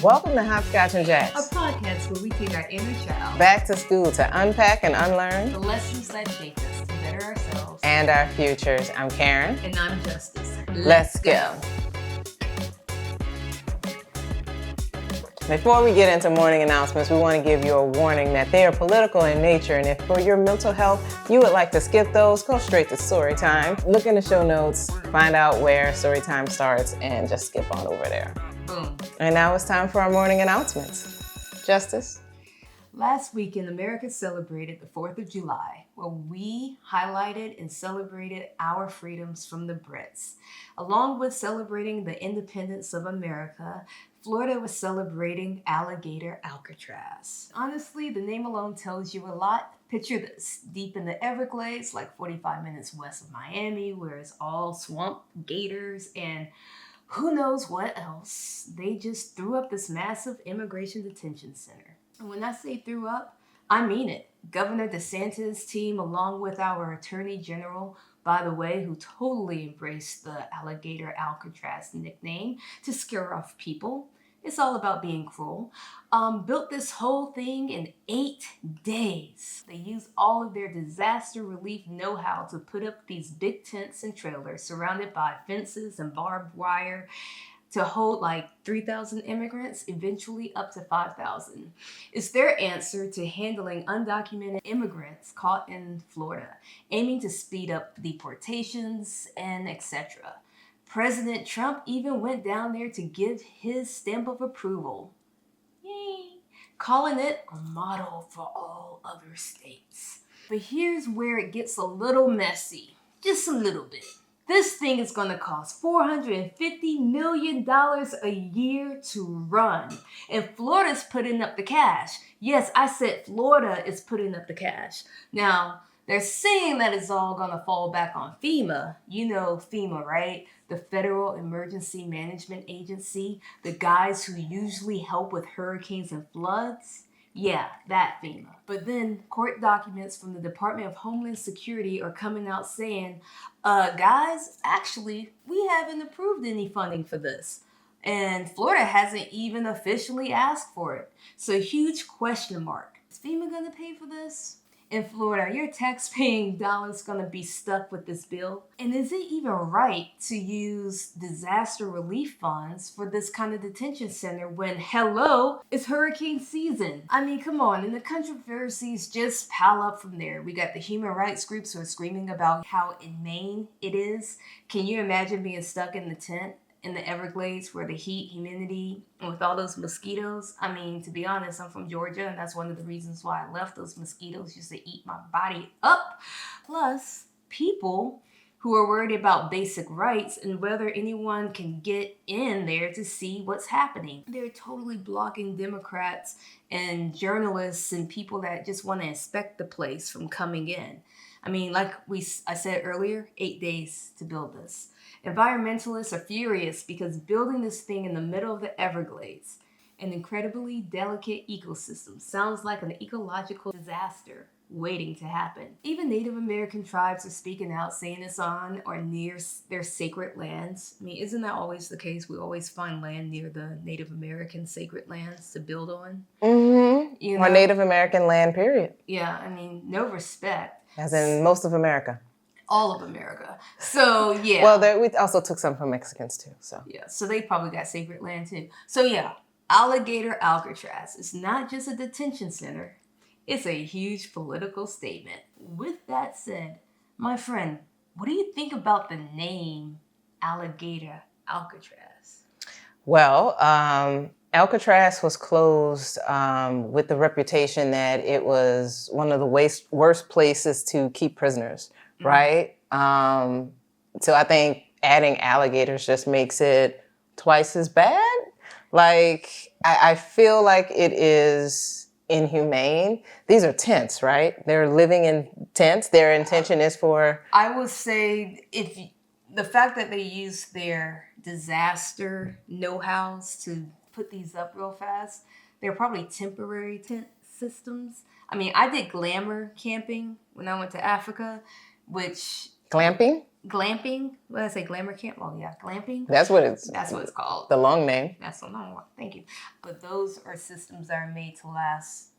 Welcome to a Hopscotch-N-Jacks, podcast where we take our inner child back to school to unpack and unlearn the lessons that shape us to better ourselves and our futures. I'm Karen. And I'm Justice. Let's go. Before we get into morning announcements, we want to give you a warning that they are political in nature, and if for your mental health you would like to skip those, go straight to story time. Look in the show notes, find out where story time starts, and just skip on over there. Boom. And now it's time for our morning announcements. Justice? Last weekend, America celebrated the 4th of July, where we highlighted and celebrated our freedoms from the Brits. Along with celebrating the independence of America, Florida was celebrating Alligator Alcatraz. Honestly, the name alone tells you a lot. Picture this, deep in the Everglades, like 45 minutes west of Miami, where it's all swamp gators and who knows what else. They just threw up this massive immigration detention center. And when I say threw up, I mean it. Governor DeSantis' team, along with our Attorney General, by the way, who totally embraced the Alligator Alcatraz nickname to scare off people. It's all about being cruel. Built this whole thing in 8 days. They used all of their disaster relief know-how to put up these big tents and trailers surrounded by fences and barbed wire to hold like 3,000 immigrants, eventually up to 5,000. It's their answer to handling undocumented immigrants caught in Florida, aiming to speed up deportations and etc. President Trump even went down there to give his stamp of approval. Yay! Calling it a model for all other states. But here's where it gets a little messy, just a little bit. This thing is going to cost $450 million a year to run. And Florida's putting up the cash. Yes, I said Florida is putting up the cash. Now, they're saying that it's all going to fall back on FEMA. You know FEMA, right? The Federal Emergency Management Agency. The guys who usually help with hurricanes and floods. Yeah, that FEMA. But then court documents from the Department of Homeland Security are coming out saying, guys, actually, we haven't approved any funding for this. And Florida hasn't even officially asked for it. So huge question mark. Is FEMA going to pay for this? In Florida, your tax-paying dollars going to be stuck with this bill? And is it even right to use disaster relief funds for this kind of detention center when, hello, it's hurricane season? I mean, come on, and the controversies just pile up from there. We got the human rights groups who are screaming about how inhumane it is. Can you imagine being stuck in the tent in the Everglades where the heat, humidity, and with all those mosquitoes? I mean, to be honest, I'm from Georgia, and that's one of the reasons why I left. Those mosquitoes used to eat my body up. Plus, people who are worried about basic rights and whether anyone can get in there to see what's happening. They're totally blocking Democrats and journalists and people that just want to inspect the place from coming in. I mean, like I said earlier, 8 days to build this. Environmentalists are furious because building this thing in the middle of the Everglades, an incredibly delicate ecosystem, sounds like an ecological disaster waiting to happen. Even Native American tribes are speaking out, saying it's on or near their sacred lands. I mean, isn't that always the case? We always find land near the Native American sacred lands to build on. Mm-hmm. You know? Or Native American land, period. Yeah, I mean, no respect. As in most of America. All of America. So, yeah. Well, we also took some from Mexicans, too. So yeah, so they probably got sacred land, too. So, yeah, Alligator Alcatraz is not just a detention center. It's a huge political statement. With that said, my friend, what do you think about the name Alligator Alcatraz? Well, Alcatraz was closed with the reputation that it was one of the worst places to keep prisoners, right? So I think adding alligators just makes it twice as bad. Like, I feel like it is inhumane. These are tents, right? They're living in tents. Their intention is for... I would say the fact that they use their disaster know-hows to put these up real fast, they're probably temporary tent systems. I mean, I did glamour camping when I went to Africa, which... Glamping? glamping. What did I say? Glamour camp? Oh, yeah, glamping. That's what it's called. the long name. That's the long one. Thank you. But those are systems that are made to last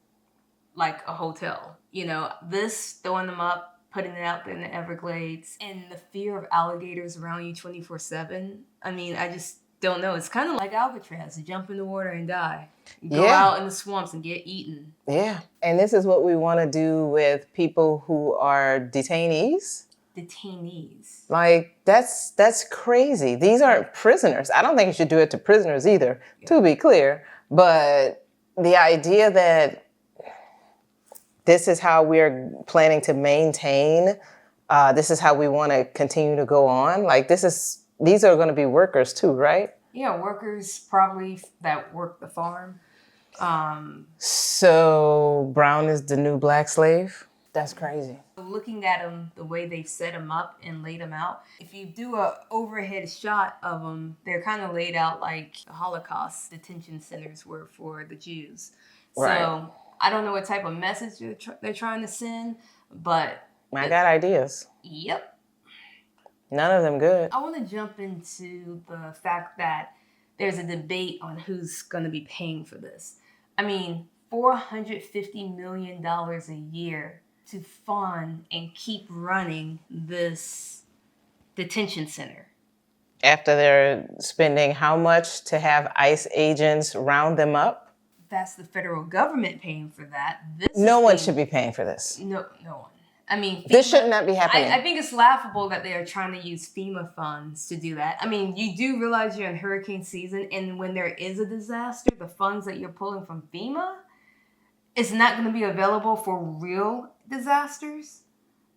like a hotel. You know, this throwing them up, putting it out there in the Everglades, and the fear of alligators around you 24/7. I mean, I just don't know. It's kind of like Alcatraz. You jump in the water and die. Go out in the swamps and get eaten. Yeah. And this is what we want to do with people who are detainees. Detainees. Like, that's crazy. These aren't prisoners. I don't think you should do it to prisoners either, to be clear. But the idea that this is how we're planning to maintain, this is how we want to continue to go on. Like, these are going to be workers too, right? Yeah, workers probably that work the farm. So Brown is the new black slave? That's crazy. Looking at them, the way they've set them up and laid them out, if you do a overhead shot of them, they're kind of laid out like the Holocaust detention centers were for the Jews. Right. So I don't know what type of message they're trying to send, but... I got ideas. Yep. None of them good. I want to jump into the fact that there's a debate on who's going to be paying for this. I mean, $450 million a year to fund and keep running this detention center. After they're spending how much to have ICE agents round them up? That's the federal government paying for that. No one should be paying for this. No one. I mean, this should not be happening. I think it's laughable that they are trying to use FEMA funds to do that. I mean, you do realize you're in hurricane season, and when there is a disaster, the funds that you're pulling from FEMA is not going to be available for real disasters.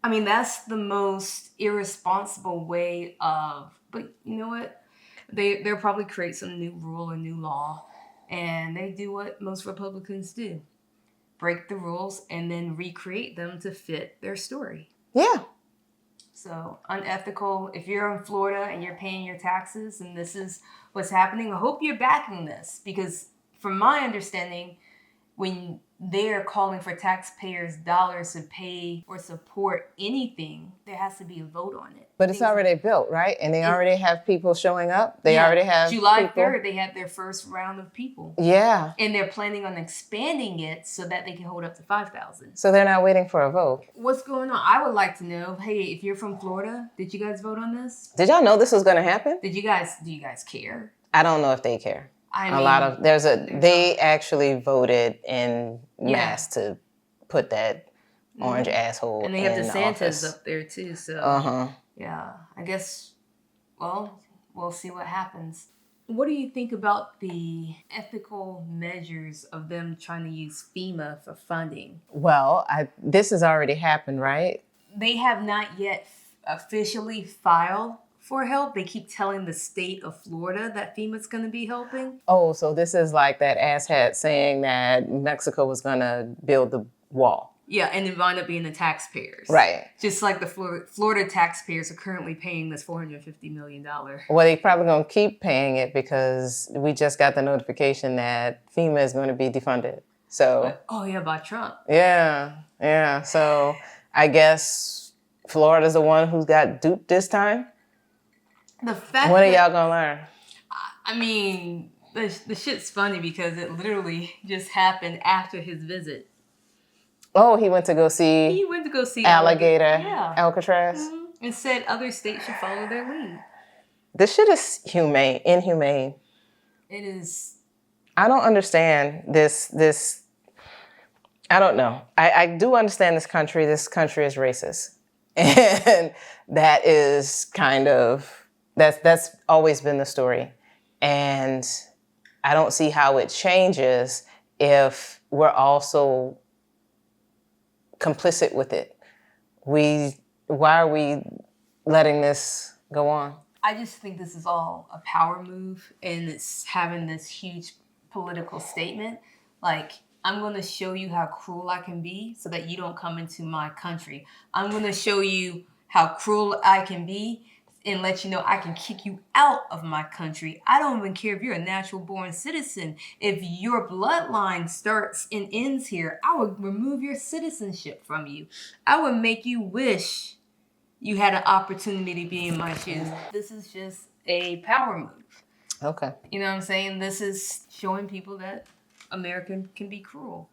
I mean, that's the most irresponsible way of, but you know what? They'll probably create some new rule or new law, and they do what most Republicans do. Break the rules and then recreate them to fit their story. Yeah. So unethical. If you're in Florida and you're paying your taxes and this is what's happening, I hope you're backing this, because from my understanding, when they're calling for taxpayers' dollars to pay or support anything, there has to be a vote on it. But it's already built, right? And they already have people showing up. They already have July people. 3rd, they had their first round of people. Yeah. And they're planning on expanding it so that they can hold up to 5,000. So they're not waiting for a vote. What's going on? I would like to know, hey, if you're from Florida, did you guys vote on this? Did y'all know this was going to happen? Do you guys care? I don't know if they care. I mean, they actually voted in mass to put that orange asshole and they have in DeSantis office. up there too. So yeah, I guess. Well, we'll see what happens. What do you think about the ethical measures of them trying to use FEMA for funding? Well, this has already happened, right? They have not yet officially filed for help. They keep telling the state of Florida that FEMA's going to be helping. Oh, so this is like that asshat saying that Mexico was going to build the wall. Yeah, and it wound up being the taxpayers. Right. Just like the Florida taxpayers are currently paying this $450 million. Well, they're probably going to keep paying it because we just got the notification that FEMA is going to be defunded. So. By Trump. Yeah. So I guess Florida's the one who got duped this time. The fact when are y'all gonna learn? I mean, the shit's funny because it literally just happened after his visit. Oh, he went to go see alligator Alcatraz. Mm-hmm. And said other states should follow their lead. This shit is inhumane. It is. I don't understand this. I don't know. I do understand this country. This country is racist. And that is kind of... That's always been the story. And I don't see how it changes if we're also complicit with it. Why are we letting this go on? I just think this is all a power move, and it's having this huge political statement. Like, I'm going to show you how cruel I can be so that you don't come into my country. I'm going to show you how cruel I can be and let you know I can kick you out of my country. I don't even care if you're a natural born citizen. If your bloodline starts and ends here, I would remove your citizenship from you. I would make you wish you had an opportunity to be in my shoes. This is just a power move. Okay. You know what I'm saying? This is showing people that America can be cruel.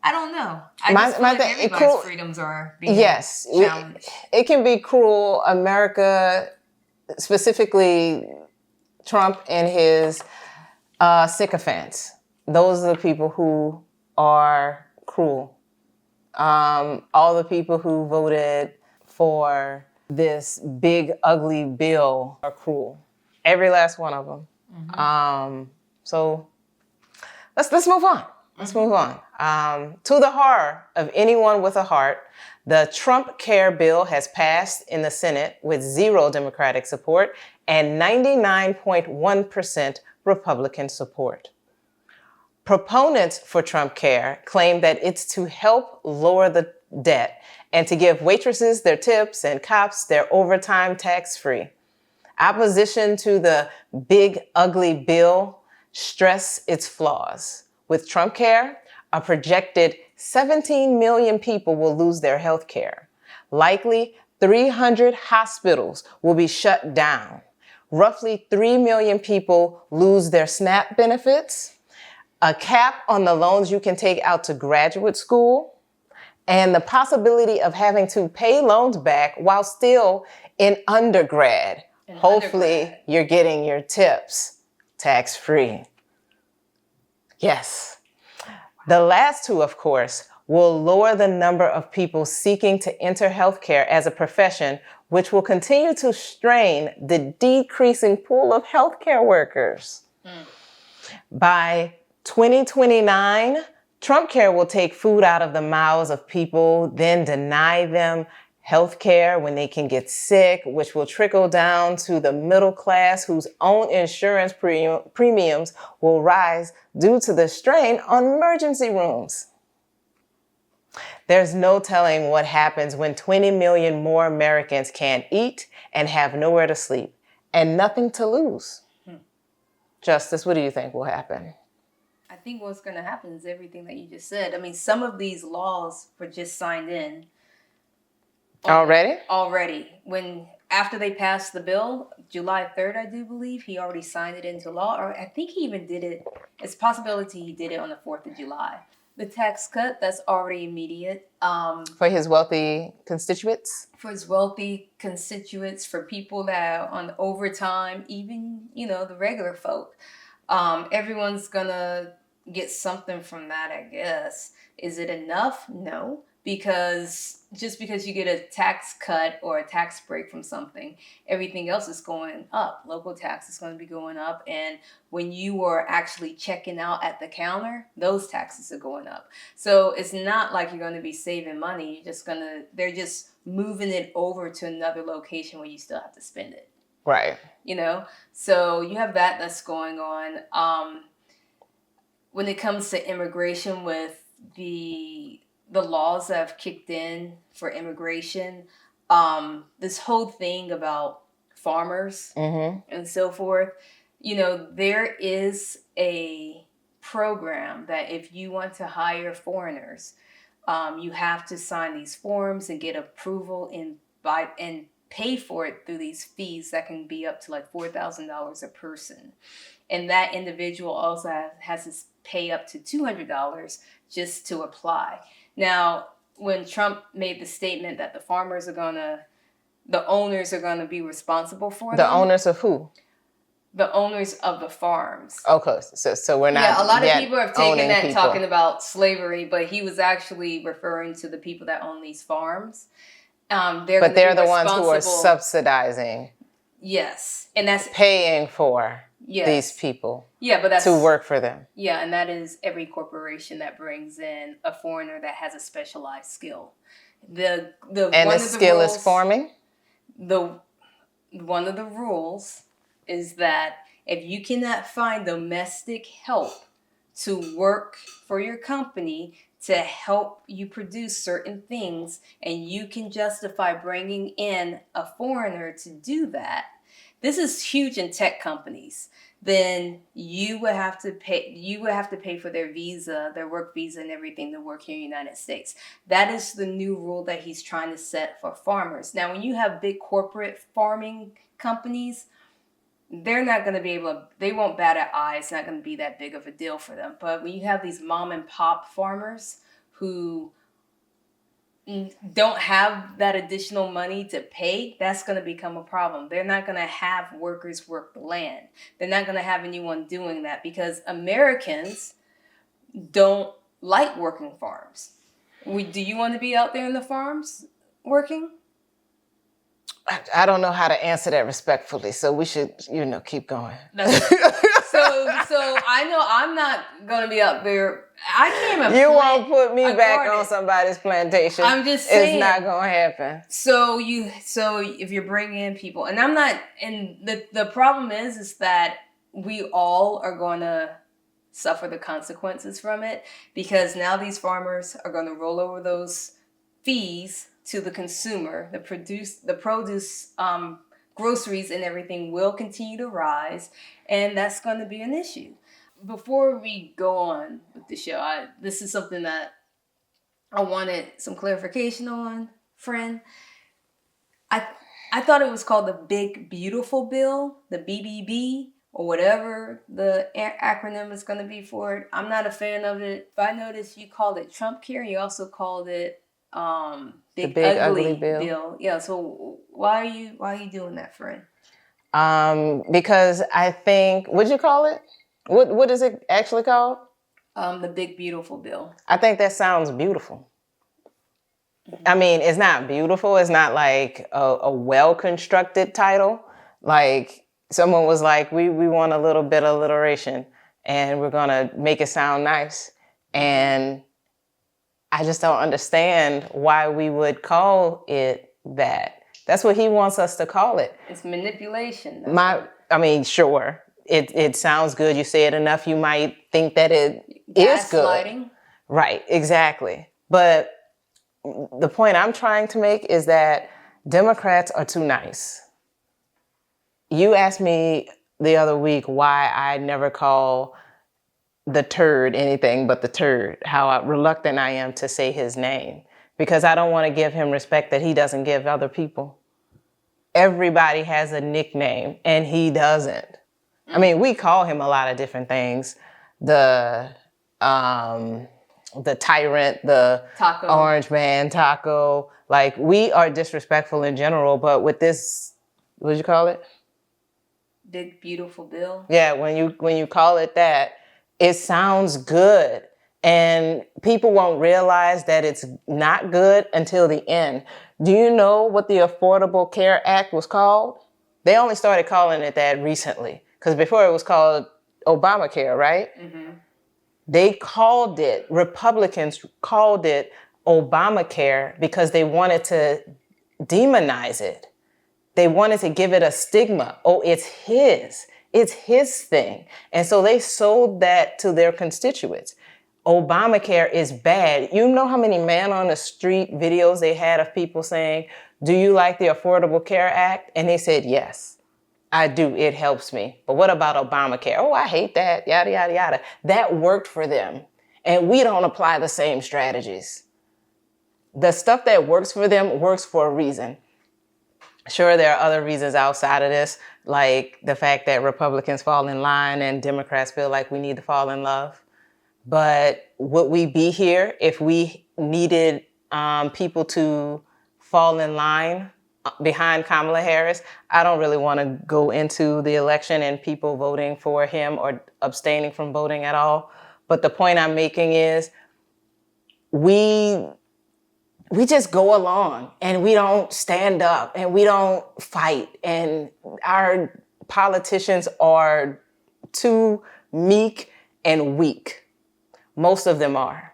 I don't know. I just feel like everybody's freedoms are being challenged. It can be cruel. America, specifically Trump and his sycophants. Those are the people who are cruel. All the people who voted for this big, ugly bill are cruel. Every last one of them. So let's move on. Let's move on. To the horror of anyone with a heart, the Trump Care bill has passed in the Senate with 0 Democratic support and 99.1% Republican support. Proponents for Trump Care claim that it's to help lower the debt and to give waitresses their tips and cops their overtime tax-free. Opposition to the big, ugly bill stress its flaws. With Trump Care, a projected 17 million people will lose their health care. Likely 300 hospitals will be shut down. Roughly 3 million people lose their SNAP benefits. A cap on the loans you can take out to graduate school, and the possibility of having to pay loans back while still in undergrad. Hopefully, you're getting your tips tax-free. Yes. The last 2, of course, will lower the number of people seeking to enter healthcare as a profession, which will continue to strain the decreasing pool of healthcare workers. By 2029, Trump Care will take food out of the mouths of people, then deny them health care when they can get sick, which will trickle down to the middle class whose own insurance premiums will rise due to the strain on emergency rooms. There's no telling what happens when 20 million more Americans can't eat and have nowhere to sleep and nothing to lose. Justice, what do you think will happen? I think what's going to happen is everything that you just said. I mean, some of these laws were just signed in. Already? Already. After they passed the bill, July 3rd, I do believe, he already signed it into law. Or I think he even did it. It's a possibility he did it on the 4th of July. The tax cut, that's already immediate. For his wealthy constituents? For his wealthy constituents, for people that are on overtime, even, the regular folk. Everyone's gonna get something from that, I guess. Is it enough? No. Because just because you get a tax cut or a tax break from something, everything else is going up. Local tax is going to be going up. And when you are actually checking out at the counter, those taxes are going up. So it's not like you're going to be saving money. They're just moving it over to another location where you still have to spend it. Right. So you have that's going on. When it comes to immigration, with the laws that have kicked in for immigration, this whole thing about farmers and so forth, there is a program that if you want to hire foreigners, you have to sign these forms and get approval and pay for it through these fees that can be up to like $4,000 a person. And that individual also has to pay up to $200 just to apply. Now, when Trump made the statement that the owners are going to be responsible for them. The owners of who? The owners of the farms. Okay, so we're not. Yeah, a lot of people have taken that people. Talking about slavery, but he was actually referring to the people that own these farms. They're the ones who are subsidizing. Yes, and that's paying for these people. Yeah, but that's to work for them. Yeah, and that is every corporation that brings in a foreigner that has a specialized skill. The skill is farming. One of the rules is that if you cannot find domestic help to work for your company to help you produce certain things, and you can justify bringing in a foreigner to do that, this is huge in tech companies, then you would have to pay for their visa, their work visa and everything to work here in the United States. That is the new rule that he's trying to set for farmers. Now, when you have big corporate farming companies, they're not going to be able to, they won't bat an eye. It's not going to be that big of a deal for them. But when you have these mom and pop farmers who don't have that additional money to pay, that's going to become a problem. They're not going to have workers work the land. They're not going to have anyone doing that because Americans don't like working farms. Do you want to be out there in the farms working? I don't know how to answer that respectfully, so we should, keep going. So I know I'm not going to be out there. I can't even. You won't put me back on somebody's plantation. I'm just saying. It's not going to happen. So if you're bringing in people, and I'm not, and the problem is that we all are going to suffer the consequences from it, because now these farmers are going to roll over those fees to the consumer. The produce, groceries and everything will continue to rise, and that's going to be an issue. Before we go on with the show, this is something that I wanted some clarification on, friend. I thought it was called the Big Beautiful Bill, the BBB, or whatever the acronym is going to be for it. I'm not a fan of it. But I noticed you called it Trump Care. You also called it Big Ugly Bill. Yeah. So why are you doing that, friend? Because I think, what'd you call it? What is it actually called? The Big Beautiful Bill. I think that sounds beautiful. Mm-hmm. I mean, it's not beautiful. It's not like a well-constructed title. Like someone was like, we want a little bit of alliteration and we're going to make it sound nice. And I just don't understand why we would call it that. That's what he wants us to call it. It's manipulation. Sure. It sounds good. You say it enough, you might think that it is good. Gaslighting. Right, exactly. But the point I'm trying to make is that Democrats are too nice. You asked me the other week why I never call the turd anything but the turd, how reluctant I am to say his name, because I don't want to give him respect that he doesn't give other people. Everybody has a nickname and he doesn't. I mean, we call him a lot of different things. The tyrant, the Taco. Orange Man, Taco. Like, we are disrespectful in general, but with this, what did you call it? Big Beautiful Bill. Yeah, when you call it that, it sounds good. And people won't realize that it's not good until the end. Do you know what the Affordable Care Act was called? They only started calling it that recently. Because before it was called Obamacare, right? Mm-hmm. Republicans called it Obamacare because they wanted to demonize it. They wanted to give it a stigma. Oh, it's his thing. And so they sold that to their constituents. Obamacare is bad. You know how many man on the street videos they had of people saying, do you like the Affordable Care Act? And they said, yes. I do. It helps me. But what about Obamacare? Oh, I hate that. Yada, yada, yada. That worked for them. And we don't apply the same strategies. The stuff that works for them works for a reason. Sure, there are other reasons outside of this, like the fact that Republicans fall in line and Democrats feel like we need to fall in love. But would we be here if we needed people to fall in line behind Kamala Harris? I don't really want to go into the election and people voting for him or abstaining from voting at all. But the point I'm making is we just go along and we don't stand up and we don't fight. And our politicians are too meek and weak. Most of them are.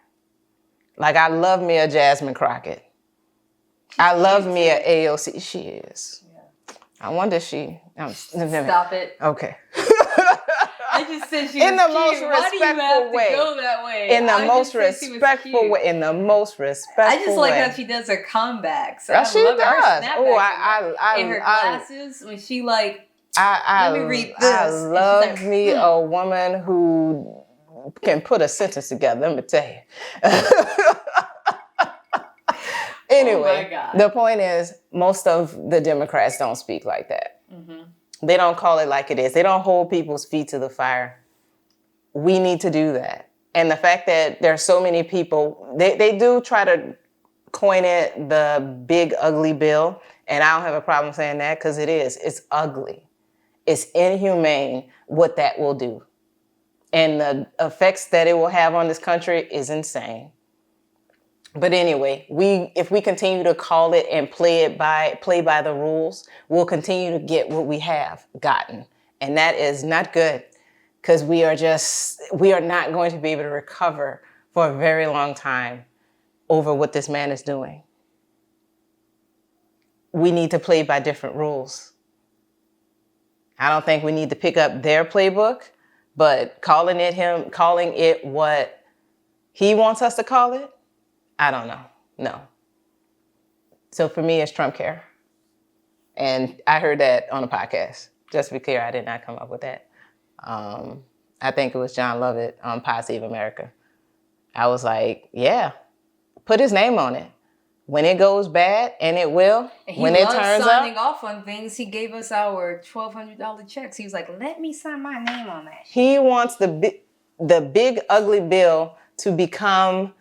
Like, I love me a Jasmine Crockett. I love me a AOC. She is. Yeah. I wonder if she... Stop it. Okay. I just said she was in the cute. most Why do you have respectful way. to go that way? In the most respectful way. In the most respectful way. I just like how she does her comebacks. She does. Oh, I in her glasses, when she like I Let me read I this. And she's love like, me a woman who can put a sentence together. Let me tell you. oh my Anyway, God. the point is, most of the Democrats don't speak like that. They don't call it like it is. They don't hold people's feet to the fire. We need to do that. And the fact that there are so many people, they do try to coin it the big ugly bill. And I don't have a problem saying that because it is. It's ugly. It's inhumane what that will do. And the effects that it will have on this country is insane. But anyway, if we continue to call it and play by the rules, we'll continue to get what we have gotten. And that is not good because we are not going to be able to recover for a very long time over what this man is doing. We need to play by different rules. I don't think we need to pick up their playbook, but calling it what he wants us to call it, I don't know. No. So for me, it's Trump care. And I heard that on a podcast. Just to be clear, I did not come up with that. I think it was John Lovett on Positive America. I was like, yeah, put his name on it. When it goes bad, and it will, and when it turns signing up, off on things. He gave us our $1,200 checks. He was like, let me sign my name on that. He wants the big ugly bill to become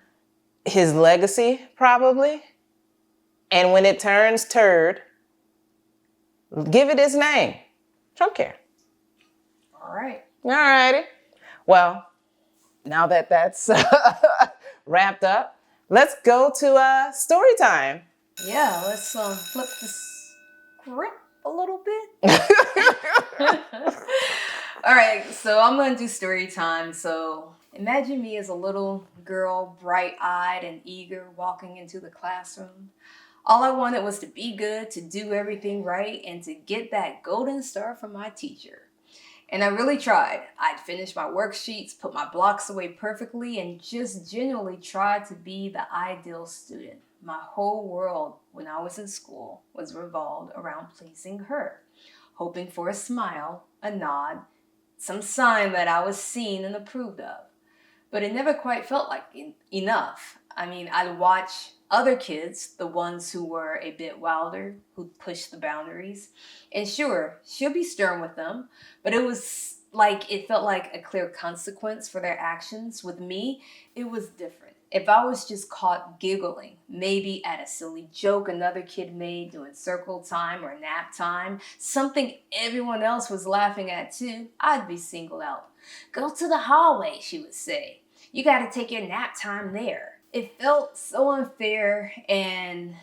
his legacy, probably. And when it turns turd, give it his name. Trump care. All right. All righty. Well, now that that's wrapped up, let's go to story time. Yeah, let's flip the script a little bit. All right, so I'm going to do story time. So imagine me as a little girl, bright-eyed and eager, walking into the classroom. All I wanted was to be good, to do everything right, and to get that golden star from my teacher. And I really tried. I'd finish my worksheets, put my blocks away perfectly, and just genuinely tried to be the ideal student. My whole world when I was in school was revolved around pleasing her, hoping for a smile, a nod, some sign that I was seen and approved of. But it never quite felt like enough. I mean, I'd watch other kids, the ones who were a bit wilder, who pushed the boundaries. And sure, she'll be stern with them, but it felt like a clear consequence for their actions. With me, it was different. If I was just caught giggling, maybe at a silly joke another kid made during circle time or nap time, something everyone else was laughing at too, I'd be singled out. Go to the hallway, she would say. You got to take your nap time there. It felt so unfair and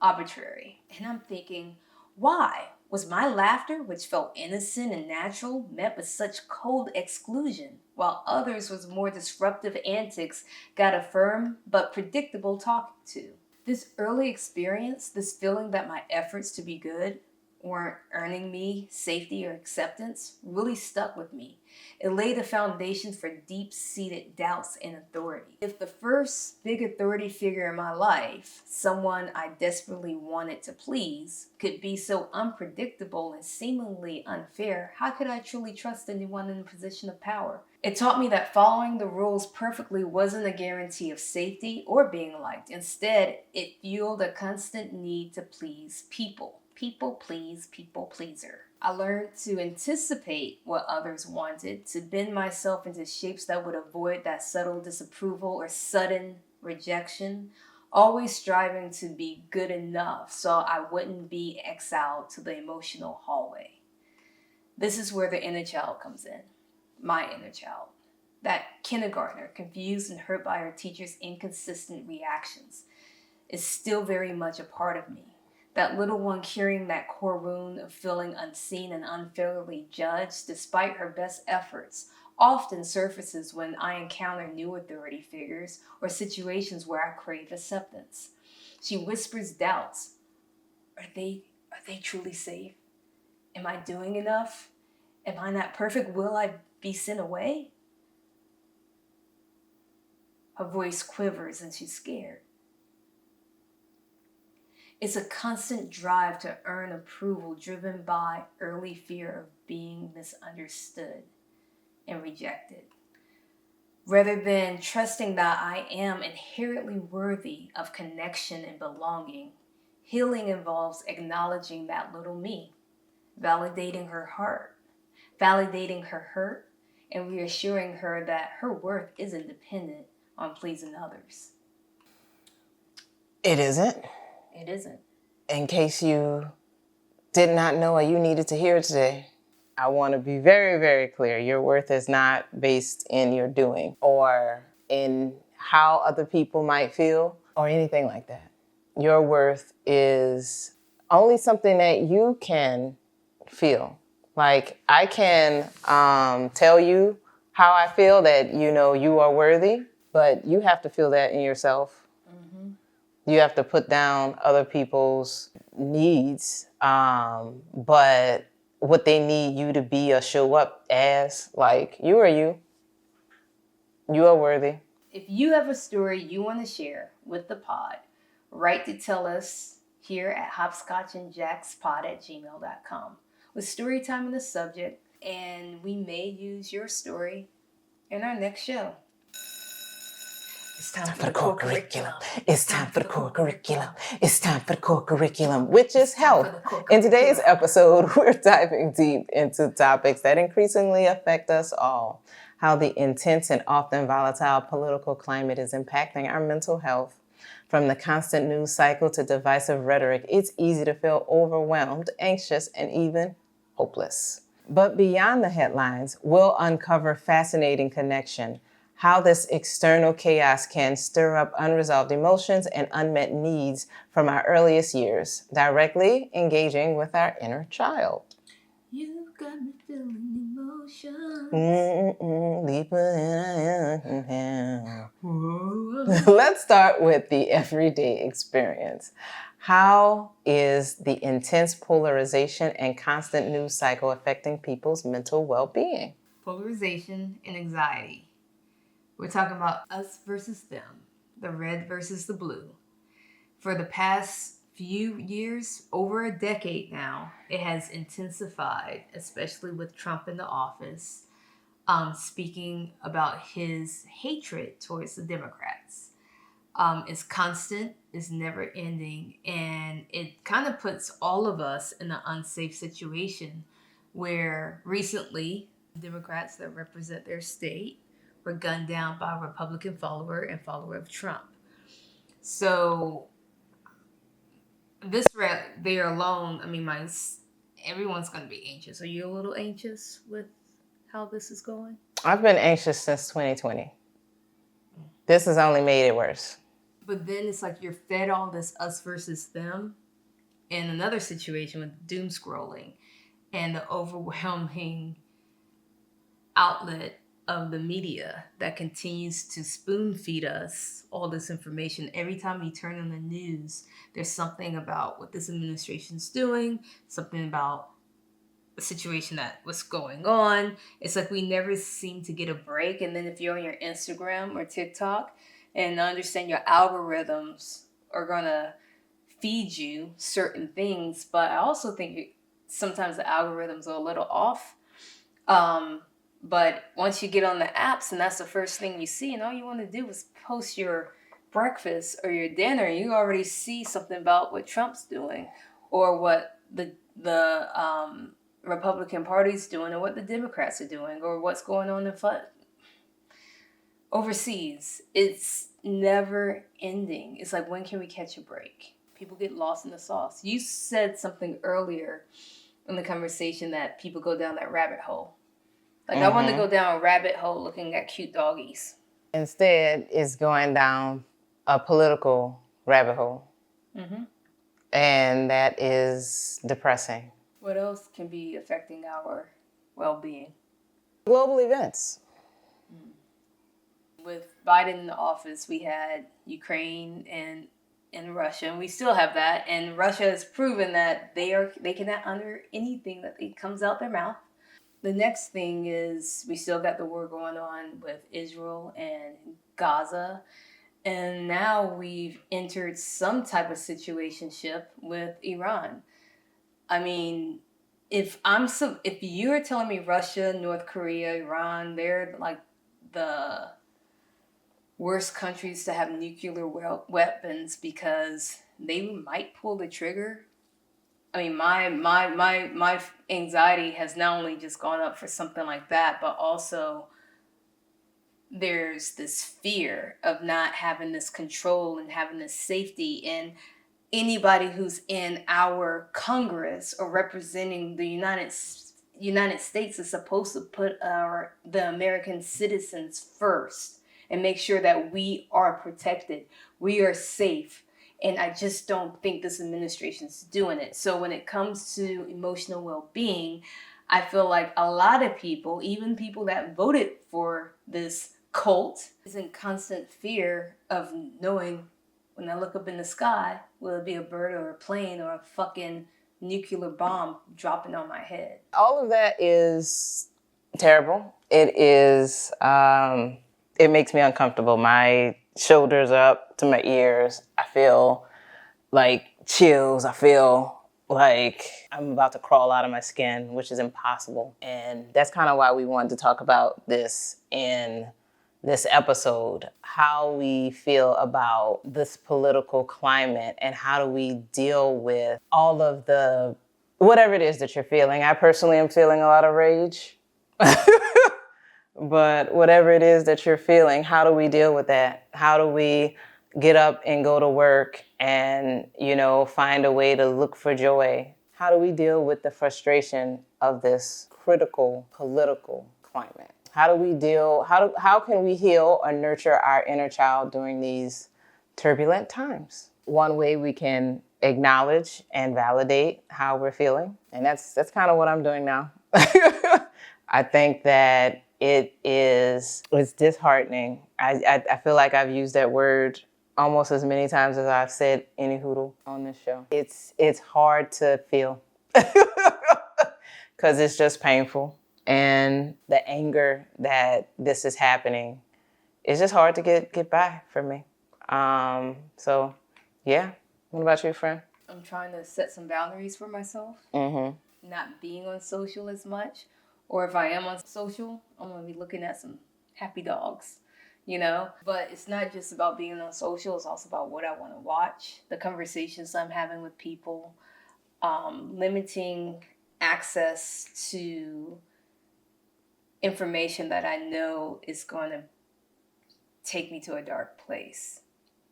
arbitrary. And I'm thinking, why? Was my laughter, which felt innocent and natural, met with such cold exclusion, while others with more disruptive antics got a firm but predictable talking to? This early experience, this feeling that my efforts to be good weren't earning me safety or acceptance, really stuck with me. It laid the foundation for deep-seated doubts and authority. If the first big authority figure in my life, someone I desperately wanted to please, could be so unpredictable and seemingly unfair, how could I truly trust anyone in a position of power? It taught me that following the rules perfectly wasn't a guarantee of safety or being liked. Instead, it fueled a constant need to please people. People please, people pleaser. I learned to anticipate what others wanted, to bend myself into shapes that would avoid that subtle disapproval or sudden rejection, always striving to be good enough so I wouldn't be exiled to the emotional hallway. This is where the inner child comes in, my inner child. That kindergartner, confused and hurt by her teacher's inconsistent reactions, is still very much a part of me. That little one carrying that core wound of feeling unseen and unfairly judged despite her best efforts often surfaces when I encounter new authority figures or situations where I crave acceptance. She whispers doubts. Are they truly safe? Am I doing enough? Am I not perfect? Will I be sent away? Her voice quivers and she's scared. It's a constant drive to earn approval driven by early fear of being misunderstood and rejected. Rather than trusting that I am inherently worthy of connection and belonging, healing involves acknowledging that little me, validating her heart, validating her hurt, and reassuring her that her worth isn't dependent on pleasing others. It isn't. It isn't. In case you did not know or you needed to hear today, I want to be very, very clear. Your worth is not based in your doing or in how other people might feel or anything like that. Your worth is only something that you can feel. Like, I can tell you how I feel, that you are worthy, but you have to feel that in yourself. Mm-hmm. You have to put down other people's needs, but what they need you to be or show up as, like, you are you. You are worthy. If you have a story you want to share with the pod, write to tell us here at hopscotchnjackspod@gmail.com with story time in the subject, and we may use your story in our next show. It's time for the core curriculum. It's time for the core curriculum. It's time for the core curriculum, which is health. In today's episode, we're diving deep into topics that increasingly affect us all. How the intense and often volatile political climate is impacting our mental health. From the constant news cycle to divisive rhetoric, it's easy to feel overwhelmed, anxious, and even hopeless. But beyond the headlines, we'll uncover fascinating connection, how this external chaos can stir up unresolved emotions and unmet needs from our earliest years, directly engaging with our inner child. You got me feeling emotions. Deeper than Let's start with the everyday experience. How is the intense polarization and constant news cycle affecting people's mental well-being? Polarization and anxiety. We're talking about us versus them, the red versus the blue. For the past few years, over a decade now, it has intensified, especially with Trump in the office, speaking about his hatred towards the Democrats. It's constant, it's never ending, and it kind of puts all of us in an unsafe situation where recently Democrats that represent their state were gunned down by a Republican follower and follower of Trump. So this there alone, I mean, everyone's going to be anxious. Are you a little anxious with how this is going? I've been anxious since 2020. This has only made it worse. But then it's like you're fed all this us versus them in another situation with doom scrolling and the overwhelming outlet of the media that continues to spoon feed us all this information. Every time you turn on the news, there's something about what this administration's doing, something about the situation that was going on. It's like we never seem to get a break. And then if you're on your Instagram or TikTok, and I understand your algorithms are gonna feed you certain things, but I also think sometimes the algorithms are a little off. But once you get on the apps and that's the first thing you see, and all you want to do is post your breakfast or your dinner, you already see something about what Trump's doing or what the Republican Party's doing or what the Democrats are doing or what's going on overseas. It's never ending. It's like, when can we catch a break? People get lost in the sauce. You said something earlier in the conversation that people go down that rabbit hole. Like, I want to go down a rabbit hole looking at cute doggies. Instead, it's going down a political rabbit hole. Mm-hmm. And that is depressing. What else can be affecting our well-being? Global events. With Biden in the office, we had Ukraine and Russia, and we still have that. And Russia has proven that they cannot honor anything that comes out their mouth. The next thing is we still got the war going on with Israel and Gaza. And now we've entered some type of situationship with Iran. I mean, if you're telling me Russia, North Korea, Iran, they're like the worst countries to have nuclear weapons because they might pull the trigger. I mean, my anxiety has not only just gone up for something like that, but also there's this fear of not having this control and having this safety. And anybody who's in our Congress or representing the United States is supposed to put the American citizens first and make sure that we are protected, we are safe. And I just don't think this administration's doing it. So when it comes to emotional well-being, I feel like a lot of people, even people that voted for this cult, is in constant fear of knowing when I look up in the sky, will it be a bird or a plane or a fucking nuclear bomb dropping on my head? All of that is terrible. It is, it makes me uncomfortable. My shoulders are up to my ears. I feel like chills. I feel like I'm about to crawl out of my skin, which is impossible. And that's kind of why we wanted to talk about this in this episode, how we feel about this political climate and how do we deal with all of the, whatever it is that you're feeling. I personally am feeling a lot of rage. But whatever it is that you're feeling, how do we deal with that? How do we get up and go to work and, find a way to look for joy? How do we deal with the frustration of this critical political climate? How can we heal or nurture our inner child during these turbulent times? One way we can acknowledge and validate how we're feeling. And that's kind of what I'm doing now. I think that it's disheartening. I feel like I've used that word almost as many times as I've said any hoodle on this show. It's hard to feel because it's just painful. And the anger that this is happening is just hard to get by for me. So, yeah. What about you, friend? I'm trying to set some boundaries for myself. Mm-hmm. Not being on social as much. Or if I am on social, I'm going to be looking at some happy dogs, But it's not just about being on social. It's also about what I want to watch, the conversations I'm having with people, limiting access to information that I know is going to take me to a dark place,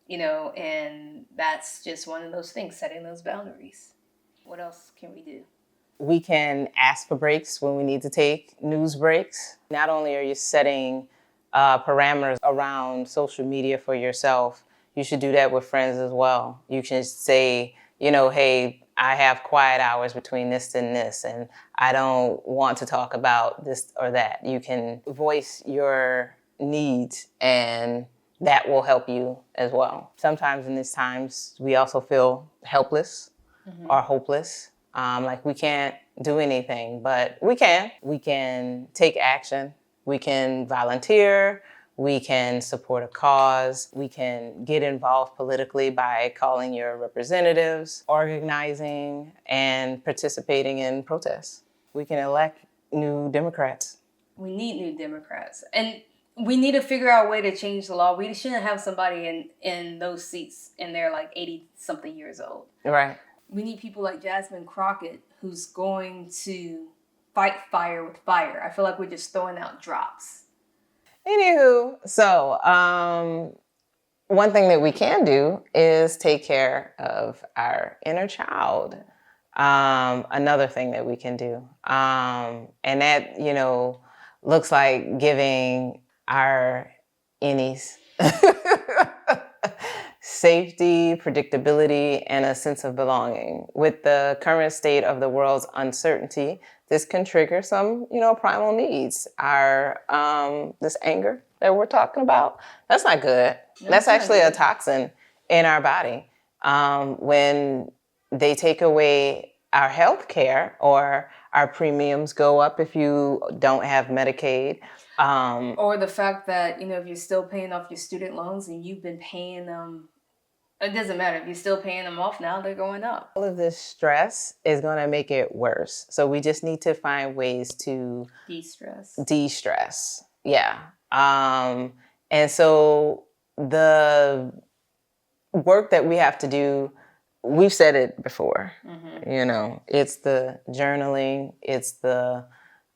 and that's just one of those things, setting those boundaries. What else can we do? We can ask for breaks when we need to take news breaks. Not only are you setting parameters around social media for yourself, you should do that with friends as well. You can say, hey, I have quiet hours between this and this, and I don't want to talk about this or that. You can voice your needs, and that will help you as well. Sometimes in these times, we also feel helpless or hopeless. Like we can't do anything, but we can. We can take action. We can volunteer. We can support a cause. We can get involved politically by calling your representatives, organizing, and participating in protests. We can elect new Democrats. We need new Democrats. And we need to figure out a way to change the law. We shouldn't have somebody in those seats and they're like 80-something years old. Right. We need people like Jasmine Crockett who's going to fight fire with fire. I feel like we're just throwing out drops. Anywho, so one thing that we can do is take care of our inner child. Another thing that we can do. And that, looks like giving our innies safety, predictability, and a sense of belonging. With the current state of the world's uncertainty, this can trigger some, primal needs. Our, this anger that we're talking about, that's not good. That's actually a toxin in our body. When they take away our health care or our premiums go up if you don't have Medicaid. Or the fact that, if you're still paying off your student loans and you've been paying them, it doesn't matter. If you're still paying them off now, they're going up. All of this stress is going to make it worse. So we just need to find ways to de-stress. Yeah. And so the work that we have to do, we've said it before, it's the journaling, it's the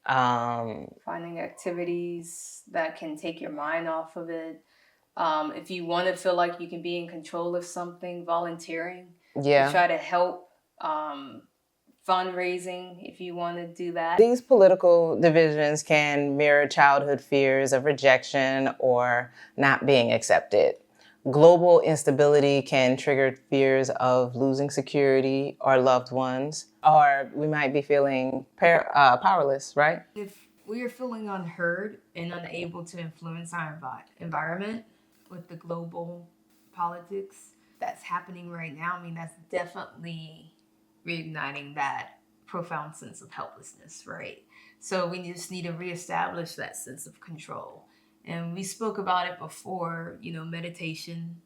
finding activities that can take your mind off of it. If you want to feel like you can be in control of something, volunteering. Yeah. Try to help. Fundraising, if you want to do that. These political divisions can mirror childhood fears of rejection or not being accepted. Global instability can trigger fears of losing security or loved ones, or we might be feeling powerless, right? If we are feeling unheard and unable to influence our environment with the global politics that's happening right now, I mean, that's definitely reigniting that profound sense of helplessness, right? So we just need to reestablish that sense of control. And we spoke about it before, meditation,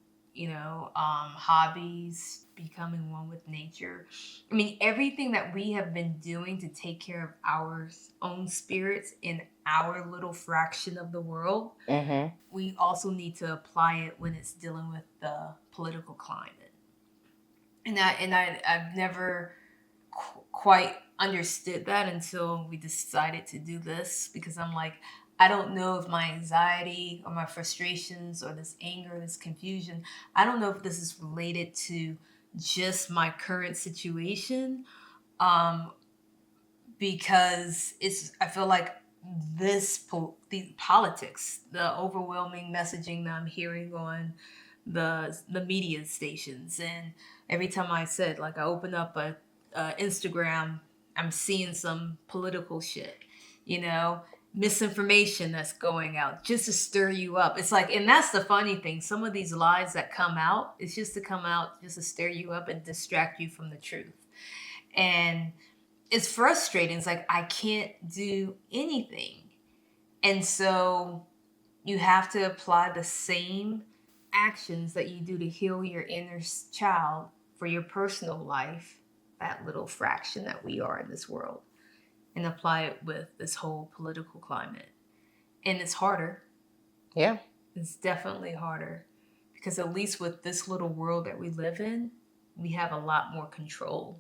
hobbies, becoming one with nature. I mean, everything that we have been doing to take care of our own spirits in our little fraction of the world, we also need to apply it when it's dealing with the political climate. And I've never quite understood that until we decided to do this, because I'm like, I don't know if my anxiety or my frustrations or this anger, this confusion, I don't know if this is related to just my current situation, because I feel like the politics, the overwhelming messaging that I'm hearing on the media stations, and every time I open up a Instagram, I'm seeing some political shit, misinformation that's going out just to stir you up. It's like, and that's the funny thing. Some of these lies that come out, it's just to come out just to stir you up and distract you from the truth. And it's frustrating. It's like, I can't do anything. And so you have to apply the same actions that you do to heal your inner child for your personal life, that little fraction that we are in this world, and apply it with this whole political climate. And it's harder. Yeah. It's definitely harder, because at least with this little world that we live in, we have a lot more control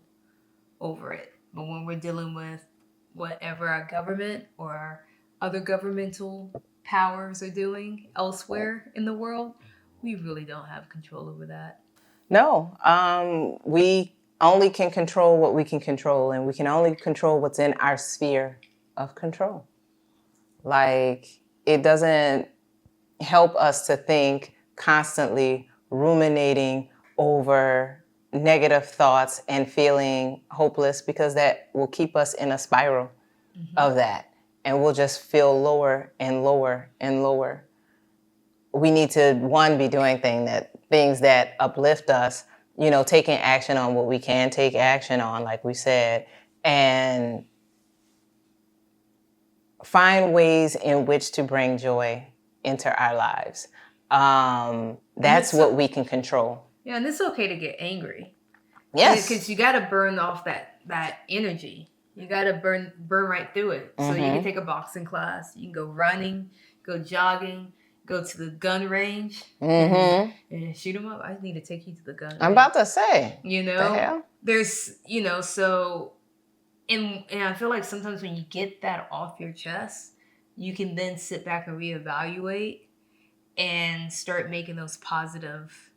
over it. But when we're dealing with whatever our government or other governmental powers are doing elsewhere in the world, we really don't have control over that. No, we only can control what we can control, and we can only control what's in our sphere of control. Like, it doesn't help us to think constantly ruminating over negative thoughts and feeling hopeless, because that will keep us in a spiral of that, and we'll just feel lower and lower and lower. We need to, one, be doing things that uplift us, taking action on what we can take action on, like we said, and find ways in which to bring joy into our lives. That's what we can control. Yeah, and it's okay to get angry. Yes. Because you got to burn off that energy. You got to burn right through it. So you can take a boxing class. You can go running, go jogging, go to the gun range and shoot them up. I need to take you to the gun range. I'm about to say. The hell? There's, so, and I feel like sometimes when you get that off your chest, you can then sit back and reevaluate and start making those positive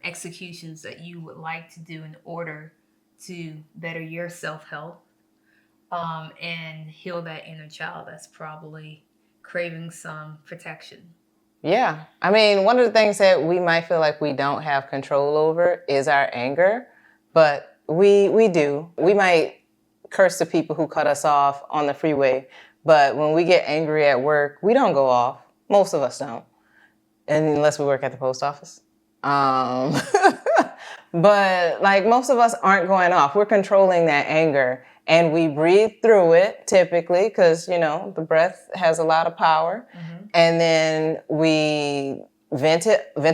executions that you would like to do in order to better your self-health and heal that inner child that's probably craving some protection. Yeah. I mean, one of the things that we might feel like we don't have control over is our anger, but we do. We might curse the people who cut us off on the freeway, but when we get angry at work, we don't go off. Most of us don't, unless we work at the post office. But like, most of us aren't going off. We're controlling that anger, and we breathe through it typically because, you know, the breath has a lot of power. And then we vent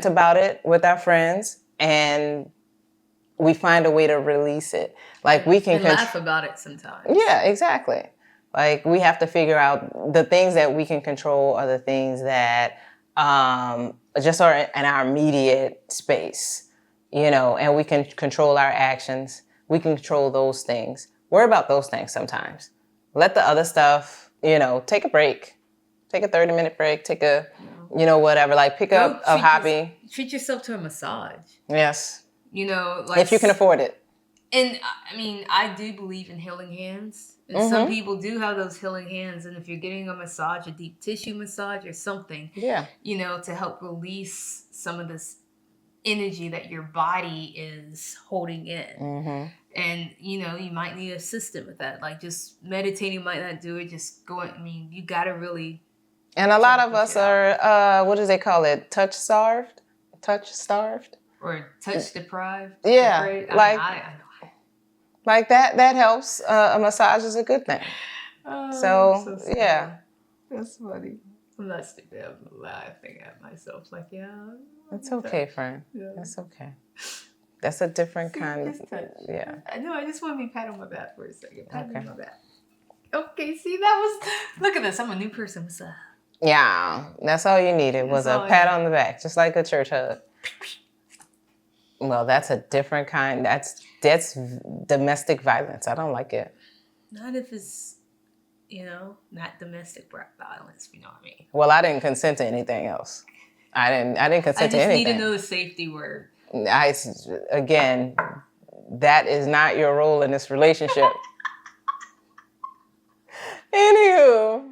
about it with our friends, and we find a way to release it. Like we can laugh about it sometimes. Yeah, exactly. Like we have to figure out the things that we can control are the things that just are in our immediate space, you know, and we can control our actions. We can control those things. Worry about those things sometimes. Let the other stuff, you know, take a break. Take a 30-minute break. Take a, you know, whatever. Like pick up a hobby. Treat yourself to a massage. Yes. You know, like if you can afford it. And I mean, I do believe in healing hands. And some people do have those healing hands. And if you're getting a massage, a deep tissue massage or something, you know, to help release some of this energy that your body is holding in. And, you know, you might need assistance with that. Like just meditating might not do it. Just going, I mean, you got to really. And a lot of us are, what do they call it? Touch starved? Or touch deprived. Yeah. Deprived. I know. Like that helps. A massage is a good thing. So yeah. That's funny. I'm not stupid. I'm laughing at myself. Like, yeah. It's okay, friend. Yeah. That's okay. That's a different kind of, yeah. I know, I just want to be pat on my back for a second. Pat on my back. Okay, see, that was, look at this. I'm a new person. What's up? Yeah, that's all you needed was a pat on the back, just like a church hug. Well, that's a different kind. That's domestic violence. I don't like it. Not if it's, you know, not domestic violence. You know what I mean? Well, I didn't consent to anything else. I didn't consent to anything. I just need to know the safety word. Again, that is not your role in this relationship. Anywho,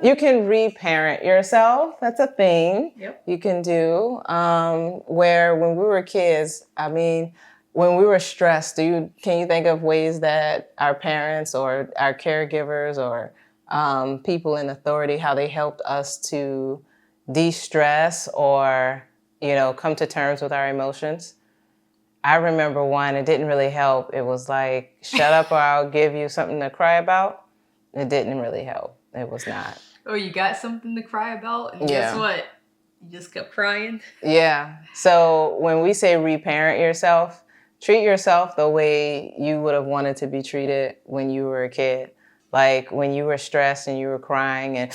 you can reparent yourself. That's a thing you can do. Where when we were kids, I mean, when we were stressed, can you think of ways that our parents or our caregivers or people in authority, how they helped us to de-stress or, you know, come to terms with our emotions? I remember one, it didn't really help. It was like, shut up or I'll give you something to cry about. It didn't really help. It was not. Oh, you got something to cry about? And guess what? You just kept crying? Yeah. So when we say reparent yourself, treat yourself the way you would have wanted to be treated when you were a kid. Like when you were stressed and you were crying and...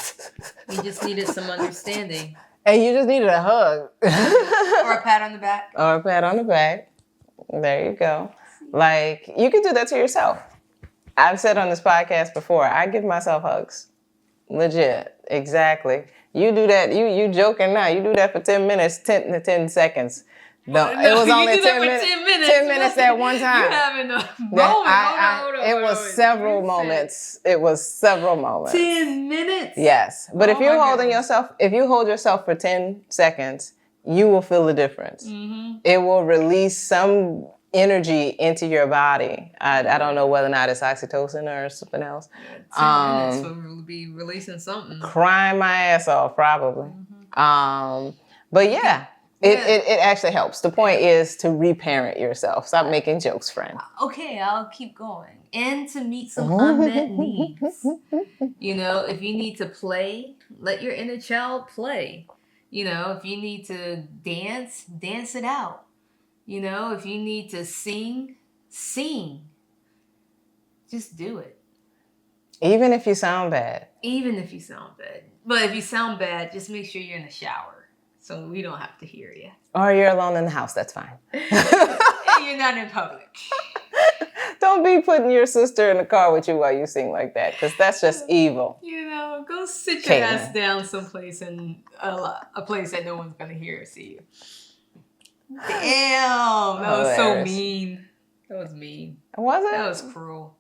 You just needed some understanding. And you just needed a hug. Or a pat on the back. Or a pat on the back. There you go. Like, you can do that to yourself. I've said on this podcast before, I give myself hugs. Legit. Exactly. You do that. You joking now. You do that for 10 minutes, 10 seconds. No, it was only 10 minutes. 10 minutes that one time. You having a moment. It was several moments. It was several moments. 10 minutes? Yes. But if you hold yourself for 10 seconds, you will feel the difference. It will release some energy into your body. I don't know whether or not it's oxytocin or something else. 10 minutes will be releasing something. Crying my ass off, probably. But yeah. It actually helps. The point is to reparent yourself. Stop making jokes, friend. Okay, I'll keep going. And to meet some unmet needs. You know, if you need to play, let your inner child play. You know, if you need to dance it out. You know, if you need to sing. Just do it. Even if you sound bad. But if you sound bad, just make sure you're in the shower. So we don't have to hear you. Or you're alone in the house, that's fine. And you're not in public. Don't be putting your sister in the car with you while you sing like that, because that's just evil. You know, go sit your ass down someplace in a place that no one's going to hear or see you. Damn, that was so mean. That was mean. Was it? That was cruel.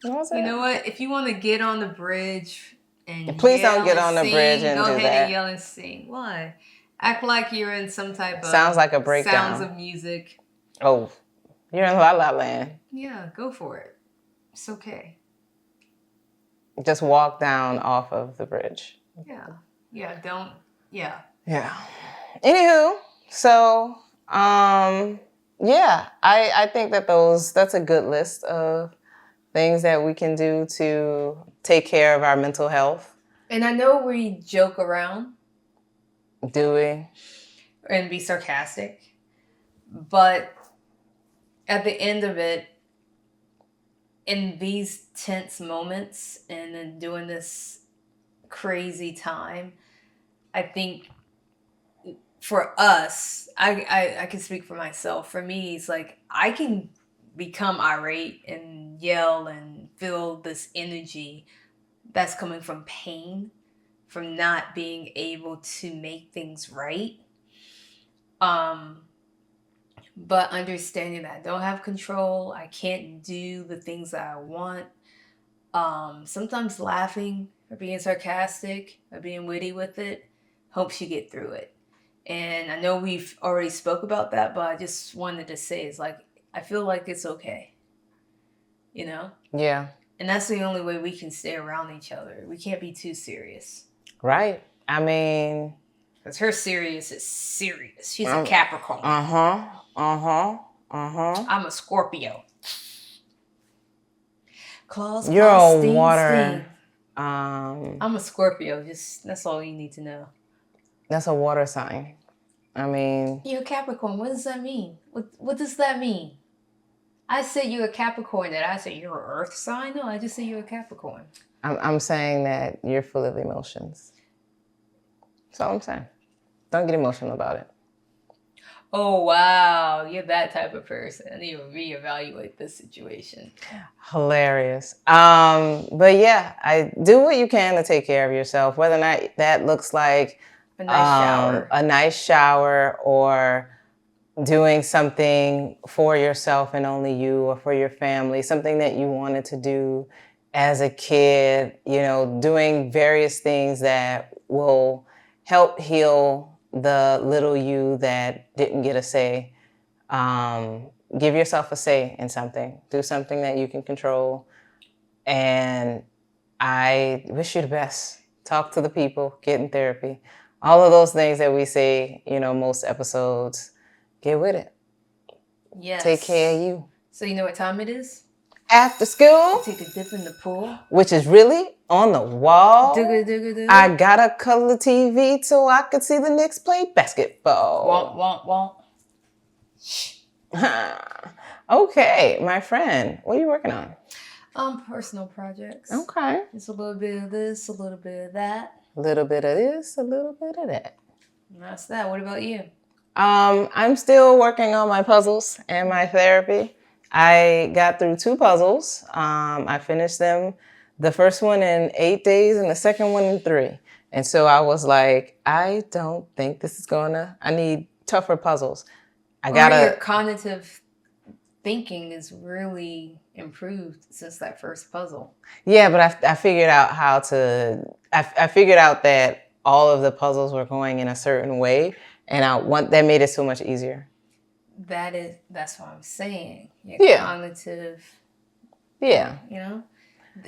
Was it? You know what? If you want to get on the bridge and please don't get on the bridge and do that. Go ahead and yell and sing. Why? Act like you're in some type of... Sounds like a breakdown. Sounds of music. Oh, you're in La La Land. Yeah, go for it. It's okay. Just walk down off of the bridge. Yeah. Yeah. Anywho, so, I think that that's a good list of things that we can do to take care of our mental health. And I know we joke around. Do we? And be sarcastic. But at the end of it, in these tense moments and then during this crazy time, I think for us, I can speak for myself. For me, it's like I can become irate and yell and feel this energy that's coming from pain, from not being able to make things right. But understanding that I don't have control, I can't do the things that I want. Sometimes laughing or being sarcastic or being witty with it helps you get through it. And I know we've already spoke about that, but I just wanted to say it's like, I feel like it's okay. You know? Yeah. And that's the only way we can stay around each other. We can't be too serious. Right. I mean... Because her serious is serious. She's a Capricorn. I'm a Scorpio. Claws, you're claws, a sting, water. sting. I'm a Scorpio. Just that's all you need to know. That's a water sign. I mean, You're a Capricorn. What does that mean? What does that mean? I said you're a Capricorn. That I said you're an Earth sign? No, I just said you're a Capricorn. I'm saying that you're full of emotions. That's all I'm saying. Don't get emotional about it. Oh, wow. You're that type of person. I need to reevaluate this situation. Hilarious. But yeah, I do what you can to take care of yourself, whether or not that looks like A nice shower or doing something for yourself and only you, or for your family, something that you wanted to do as a kid, you know, doing various things that will help heal the little you that didn't get a say. Give yourself a say in something. Do something that you can control. And I wish you the best. Talk to the people, get in therapy. All of those things that we say, you know, most episodes, get with it. Yes. Take care of you. So you know what time it is? After school. Take a dip in the pool. Which is really on the wall. Dooga. I got a color TV so I could see the Knicks play basketball. Womp. Okay, my friend. What are you working on? Personal projects. Okay. Just a little bit of this, a little bit of that. A little bit of this, a little bit of that. And that's that. What about you? I'm still working on my puzzles and my therapy. I got through 2 puzzles. I finished them, the first one in 8 days and the second one in 3. And so I was like, I don't think this is I need tougher puzzles. Your cognitive thinking is really improved since that first puzzle. Yeah, but I figured out I figured out that all of the puzzles were going in a certain way, and that made it so much easier. That's what I'm saying. Cognitive. Yeah. You know?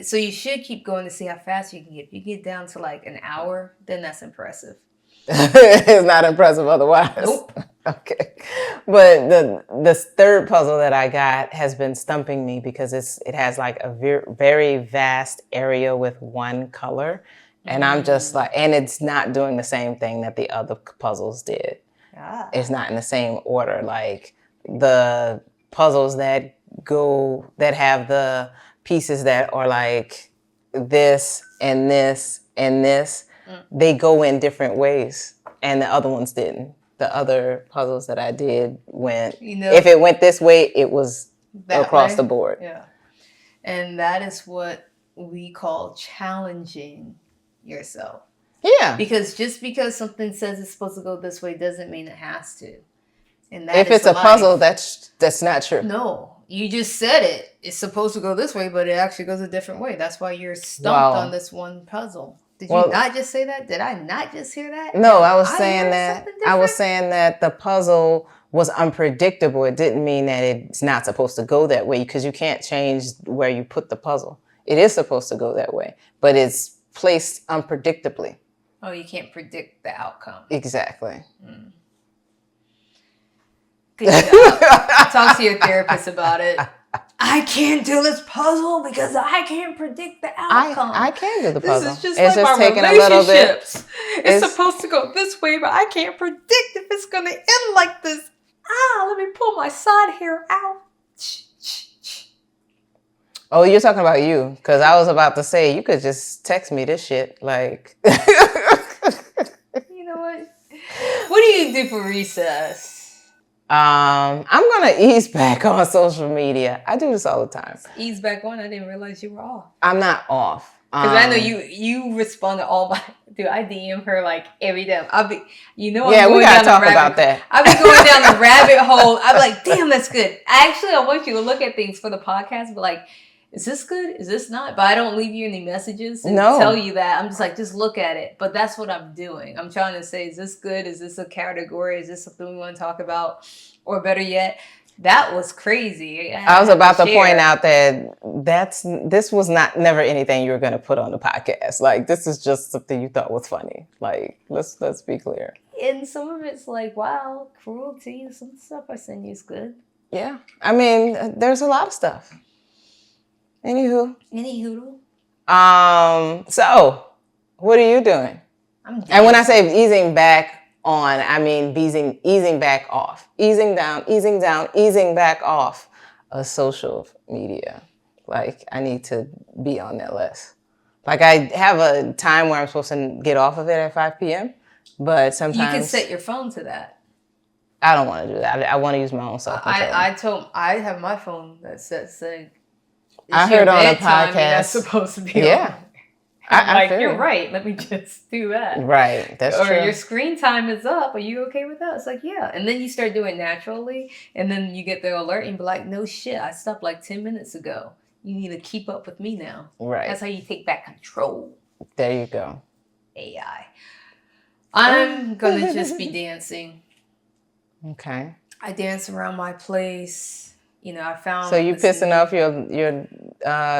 So you should keep going to see how fast you can get. If you get down to like an hour, then that's impressive. It's not impressive otherwise. Nope. Okay. But the third puzzle that I got has been stumping me because it has like a very vast area with one color. And I'm just like, and it's not doing the same thing that the other puzzles did. It's not in the same order. Like the puzzles that have the pieces that are like this and this and this, they go in different ways. And the other ones didn't. The other puzzles that I did went, if it went this way, it was across the board. Yeah. And that is what we call challenging yourself. Yeah. Because just because something says it's supposed to go this way doesn't mean it has to. And that if it's a puzzle, that's not true. No. You just said it. It's supposed to go this way, but it actually goes a different way. That's why you're stumped on this one puzzle. Did you not just say that? Did I not just hear that? No, I was saying that the puzzle was unpredictable. It didn't mean that it's not supposed to go that way, because you can't change where you put the puzzle. It is supposed to go that way, but it's placed unpredictably. Oh, you can't predict the outcome. Exactly. Good job. Talk to your therapist about it. I can't do this puzzle because I can't predict the outcome. I can do the puzzle. This is just it's like just my taking a little bit. relationships. It's supposed to go this way, but I can't predict if it's going to end like this. Let me pull my side hair out. Oh, you're talking about you, because I was about to say you could just text me this shit, like. You know what? What do you do for recess? I'm gonna ease back on social media. I do this all the time. Ease back on. I didn't realize you were off. I'm not off. Because I know you respond to all my. Dude, I DM her like every day. I'll be, we gotta talk about that. I'll be going down the rabbit hole. I'm like, damn, that's good. I want you to look at things for the podcast, but like, is this good? Is this not? But I don't leave you any messages and tell you that. I'm just like, just look at it. But that's what I'm doing. I'm trying to say, is this good? Is this a category? Is this something we want to talk about? Or better yet, that was crazy. I was about to point out that this was never anything you were going to put on the podcast. Like, this is just something you thought was funny. Like, let's be clear. And some of it's like, wow, cruelty. Some stuff I send you is good. Yeah. I mean, there's a lot of stuff. Anywho. So, what are you doing? And when I say easing back on, I mean easing back off. Easing down, easing back off of social media. Like, I need to be on that list. Like, I have a time where I'm supposed to get off of it at 5 p.m., but sometimes... You can set your phone to that. I don't want to do that. I want to use my own self-control. I have my phone that says... I heard on a podcast. That's supposed to be yeah. I feel you're right. Let me just do that. Right. That's true. Or your screen time is up. Are you okay with that? It's like, yeah. And then you start doing it naturally. And then you get the alert and be like, no shit. I stopped like 10 minutes ago. You need to keep up with me now. Right. That's how you take back control. There you go. AI. I'm going to just be dancing. Okay. I dance around my place. You know, I found... So you pissing off your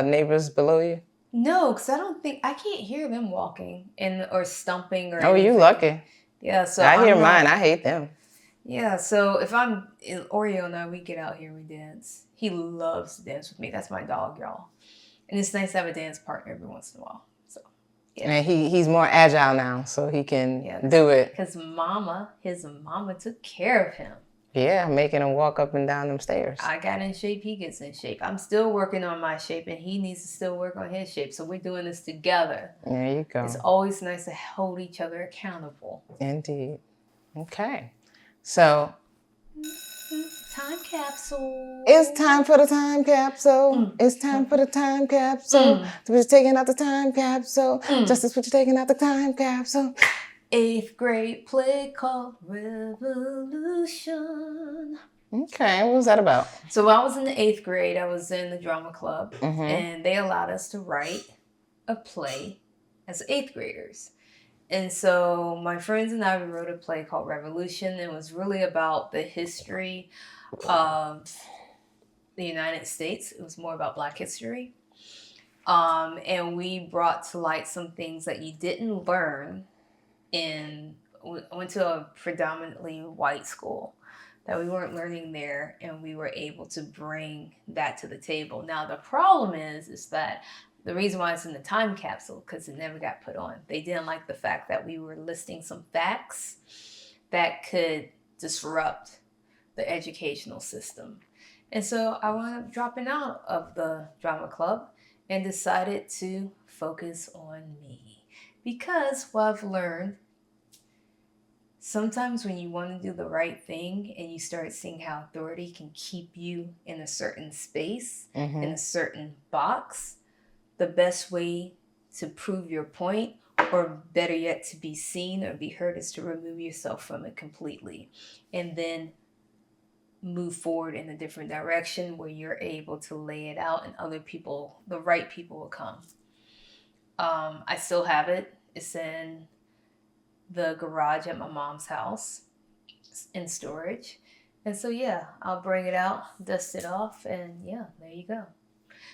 neighbors below you? No, because I can't hear them walking or stomping or anything. Oh, you lucky. Yeah, so I hear mine. I hate them. Yeah, so if I'm... Oreo and I, we get out here, we dance. He loves to dance with me. That's my dog, y'all. And it's nice to have a dance partner every once in a while. So, yeah. And he's more agile now, so he can do it. Because his mama took care of him. Yeah, making him walk up and down them stairs. I got in shape, he gets in shape. I'm still working on my shape, and he needs to still work on his shape. So we're doing this together. There you go. It's always nice to hold each other accountable. Indeed. Okay. So... Time capsule. It's time for the time capsule. It's time for the time capsule. We're taking out the time capsule. Justice, what you taking out the time capsule. 8th grade play called Revolution. Okay, what was that about? So I was in the 8th grade. I was in the drama club, and they allowed us to write a play as 8th graders. And so my friends and I wrote a play called Revolution. It was really about the history of the United States. It was more about Black history. And we brought to light some things that you didn't learn I went to a predominantly white school that we weren't learning there, and we were able to bring that to the table. Now, the problem is that the reason why it's in the time capsule, because it never got put on. They didn't like the fact that we were listing some facts that could disrupt the educational system. And so I wound up dropping out of the drama club and decided to focus on me. Because what I've learned, sometimes when you want to do the right thing and you start seeing how authority can keep you in a certain space, in a certain box, the best way to prove your point, or better yet, to be seen or be heard, is to remove yourself from it completely. And then move forward in a different direction where you're able to lay it out and the right people will come. I still have it. It's in the garage at my mom's house in storage. And so, yeah, I'll bring it out, dust it off, and yeah, there you go.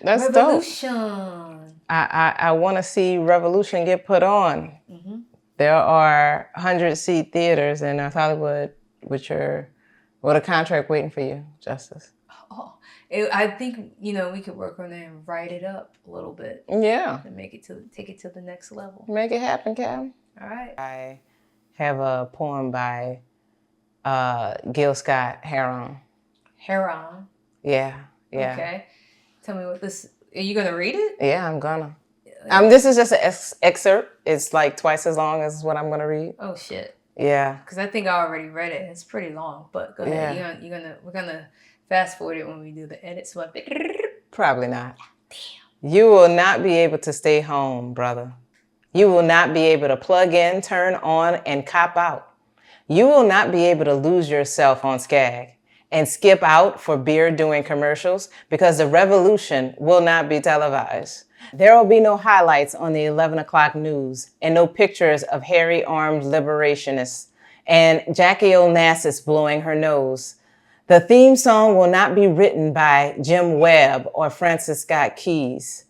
That's Revolution. Dope. I want to see Revolution get put on. There are 100-seat theaters in North Hollywood, what a contract waiting for you, Justice. Oh, I think, we could work on it and write it up a little bit. Yeah. And take it to the next level. Make it happen, Cam. All right. I have a poem by Gil Scott Heron. Heron. Yeah. Okay. Tell me what this. Are you gonna read it? Yeah, I'm gonna. This is just an excerpt. It's like twice as long as what I'm gonna read. Oh shit. Yeah. Because I think I already read it. It's pretty long, but go ahead. Yeah. We're gonna fast forward it when we do the edit. So Probably not. Damn. You will not be able to stay home, brother. You will not be able to plug in, turn on, and cop out. You will not be able to lose yourself on Skag and skip out for beer doing commercials because the revolution will not be televised. There will be no highlights on the 11 o'clock news and no pictures of hairy-armed liberationists and Jackie Onassis blowing her nose. The theme song will not be written by Jim Webb or Francis Scott Keys,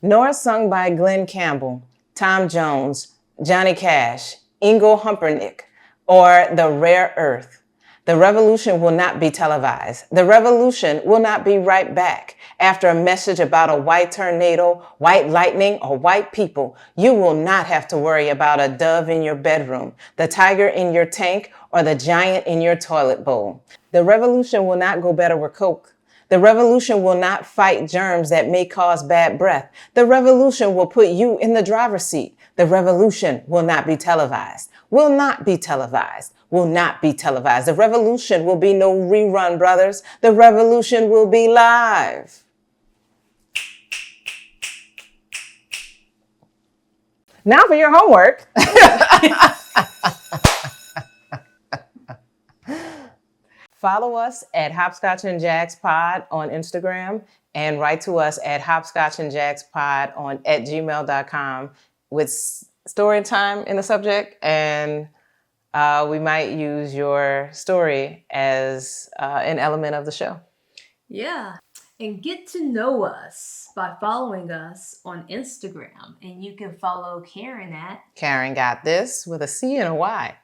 nor sung by Glenn Campbell, Tom Jones, Johnny Cash, Ingo Humpernick, or The Rare Earth. The revolution will not be televised. The revolution will not be right back. After a message about a white tornado, white lightning, or white people, you will not have to worry about a dove in your bedroom, the tiger in your tank, or the giant in your toilet bowl. The revolution will not go better with Coke. The revolution will not fight germs that may cause bad breath. The revolution will put you in the driver's seat. The revolution will not be televised. Will not be televised. Will not be televised. The revolution will be no rerun, brothers. The revolution will be live. Now for your homework. Follow us at hopscotchnjackspod on Instagram and write to us at hopscotchnjackspod at gmail.com with story time in the subject, and we might use your story as an element of the show. Yeah. And get to know us by following us on Instagram. And you can follow Karen at Karen Got This with a C and a Y.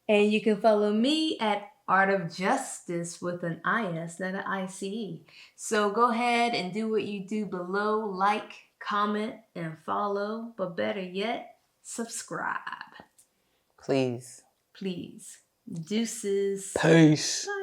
And you can follow me at Art of Justice with an IS, not an ICE. So go ahead and do what you do below. Like, comment, and follow. But better yet, subscribe. Please. Please. Deuces. Peace. Bye.